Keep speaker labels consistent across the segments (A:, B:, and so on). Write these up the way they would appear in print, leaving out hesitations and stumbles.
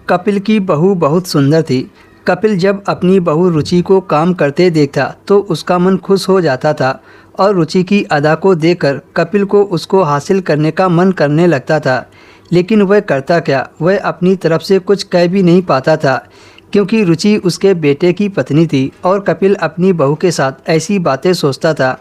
A: कपिल की बहू बहुत सुंदर थी। कपिल जब अपनी बहू रुचि को काम करते देखता तो उसका मन खुश हो जाता था और रुचि की अदा को देखकर कपिल को उसको हासिल करने का मन करने लगता था। लेकिन वह करता क्या, वह अपनी तरफ से कुछ कह भी नहीं पाता था, क्योंकि रुचि उसके बेटे की पत्नी थी और कपिल अपनी बहू के साथ ऐसी बातें सोचता था।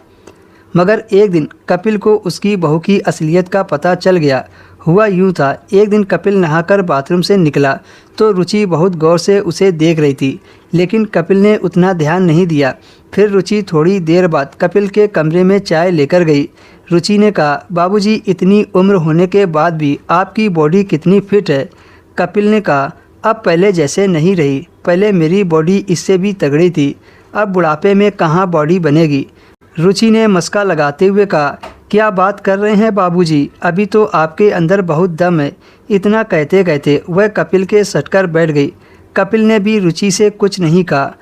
A: मगर एक दिन कपिल को उसकी बहू की असलियत का पता चल गया। हुआ यूँ था, एक दिन कपिल नहाकर बाथरूम से निकला तो रुचि बहुत गौर से उसे देख रही थी, लेकिन कपिल ने उतना ध्यान नहीं दिया। फिर रुचि थोड़ी देर बाद कपिल के कमरे में चाय लेकर गई। रुचि ने कहा, बाबूजी, इतनी उम्र होने के बाद भी आपकी बॉडी कितनी फिट है। कपिल ने कहा, अब पहले जैसे नहीं रही, पहले मेरी बॉडी इससे भी तगड़ी थी, अब बुढ़ापे में कहाँ बॉडी बनेगी। रुचि ने मस्का लगाते हुए कहा, क्या बात कर रहे हैं बाबूजी, अभी तो आपके अंदर बहुत दम है। इतना कहते कहते वह कपिल के सटकर बैठ गई। कपिल ने भी रुचि से कुछ नहीं कहा।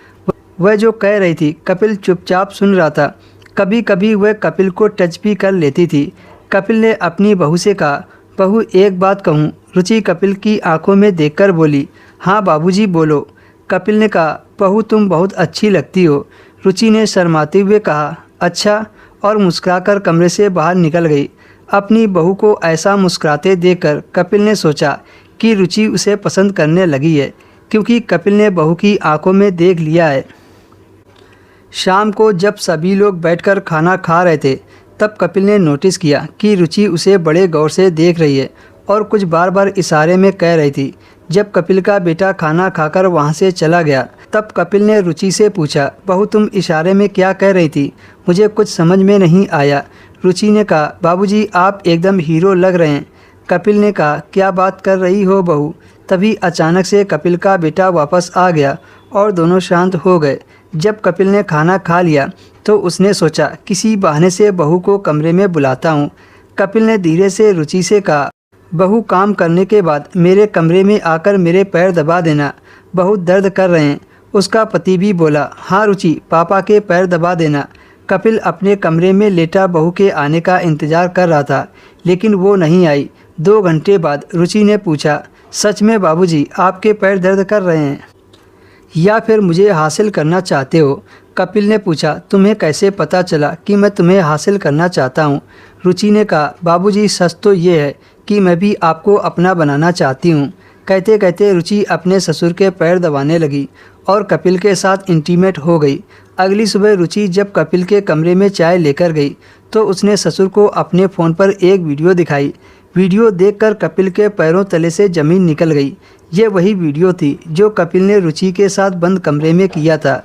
A: वह जो कह रही थी कपिल चुपचाप सुन रहा था। कभी कभी वह कपिल को टच भी कर लेती थी। कपिल ने अपनी बहू से कहा, बहू एक बात कहूँ। रुचि कपिल की आंखों में देखकर बोली, हाँ बाबूजी बोलो। कपिल ने कहा, बहू तुम बहुत अच्छी लगती हो। रुचि ने शर्माते हुए कहा, अच्छा, और मुस्कुराकर कमरे से बाहर निकल गई। अपनी बहू को ऐसा मुस्कुराते देखकर कपिल ने सोचा कि रुचि उसे पसंद करने लगी है, क्योंकि कपिल ने बहू की आंखों में देख लिया है। शाम को जब सभी लोग बैठकर खाना खा रहे थे तब कपिल ने नोटिस किया कि रुचि उसे बड़े गौर से देख रही है और कुछ बार बार इशारे में कह रही थी। जब कपिल का बेटा खाना खाकर वहां से चला गया तब कपिल ने रुचि से पूछा, बहू तुम इशारे में क्या कह रही थी, मुझे कुछ समझ में नहीं आया। रुचि ने कहा, बाबूजी आप एकदम हीरो लग रहे हैं। कपिल ने कहा, क्या बात कर रही हो बहू। तभी अचानक से कपिल का बेटा वापस आ गया और दोनों शांत हो गए। जब कपिल ने खाना खा लिया तो उसने सोचा किसी बहाने से बहू को कमरे में बुलाता हूँ। कपिल ने धीरे से रुचि से कहा, बहू काम करने के बाद मेरे कमरे में आकर मेरे पैर दबा देना, बहुत दर्द कर रहे हैं। उसका पति भी बोला, हाँ रुचि, पापा के पैर दबा देना। कपिल अपने कमरे में लेटा बहू के आने का इंतज़ार कर रहा था, लेकिन वो नहीं आई। 2 घंटे बाद रुचि ने पूछा, सच में बाबूजी आपके पैर दर्द कर रहे हैं या फिर मुझे हासिल करना चाहते हो। कपिल ने पूछा, तुम्हें कैसे पता चला कि मैं तुम्हें हासिल करना चाहता हूँ। रुचि ने कहा, बाबूजी सच तो ये है कि मैं भी आपको अपना बनाना चाहती हूँ। कहते कहते रुचि अपने ससुर के पैर दबाने लगी और कपिल के साथ इंटीमेट हो गई। अगली सुबह रुचि जब कपिल के कमरे में चाय लेकर गई तो उसने ससुर को अपने फ़ोन पर एक वीडियो दिखाई। वीडियो देखकर कपिल के पैरों तले से ज़मीन निकल गई। ये वही वीडियो थी जो कपिल ने रुचि के साथ बंद कमरे में किया था।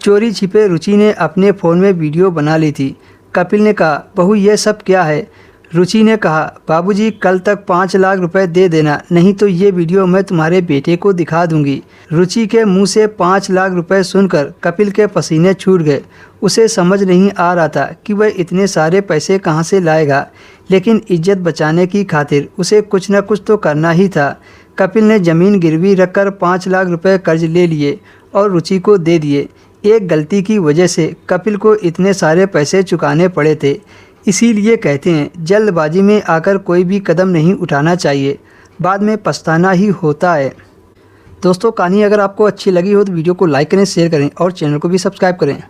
A: चोरी छिपे रुचि ने अपने फ़ोन में वीडियो बना ली थी। कपिल ने कहा, बहू ये सब क्या है। रुचि ने कहा, बाबूजी कल तक 5 लाख रुपए दे देना, नहीं तो ये वीडियो मैं तुम्हारे बेटे को दिखा दूंगी। रुचि के मुंह से 5 लाख रुपए सुनकर कपिल के पसीने छूट गए। उसे समझ नहीं आ रहा था कि वह इतने सारे पैसे कहाँ से लाएगा, लेकिन इज्जत बचाने की खातिर उसे कुछ न कुछ तो करना ही था। कपिल ने ज़मीन गिरवी रखकर 5 लाख रुपए कर्ज ले लिए और रुचि को दे दिए। एक गलती की वजह से कपिल को इतने सारे पैसे चुकाने पड़े थे। इसीलिए कहते हैं जल्दबाजी में आकर कोई भी कदम नहीं उठाना चाहिए, बाद में पछताना ही होता है। दोस्तों, कहानी अगर आपको अच्छी लगी हो तो वीडियो को लाइक करें, शेयर करें और चैनल को भी सब्सक्राइब करें।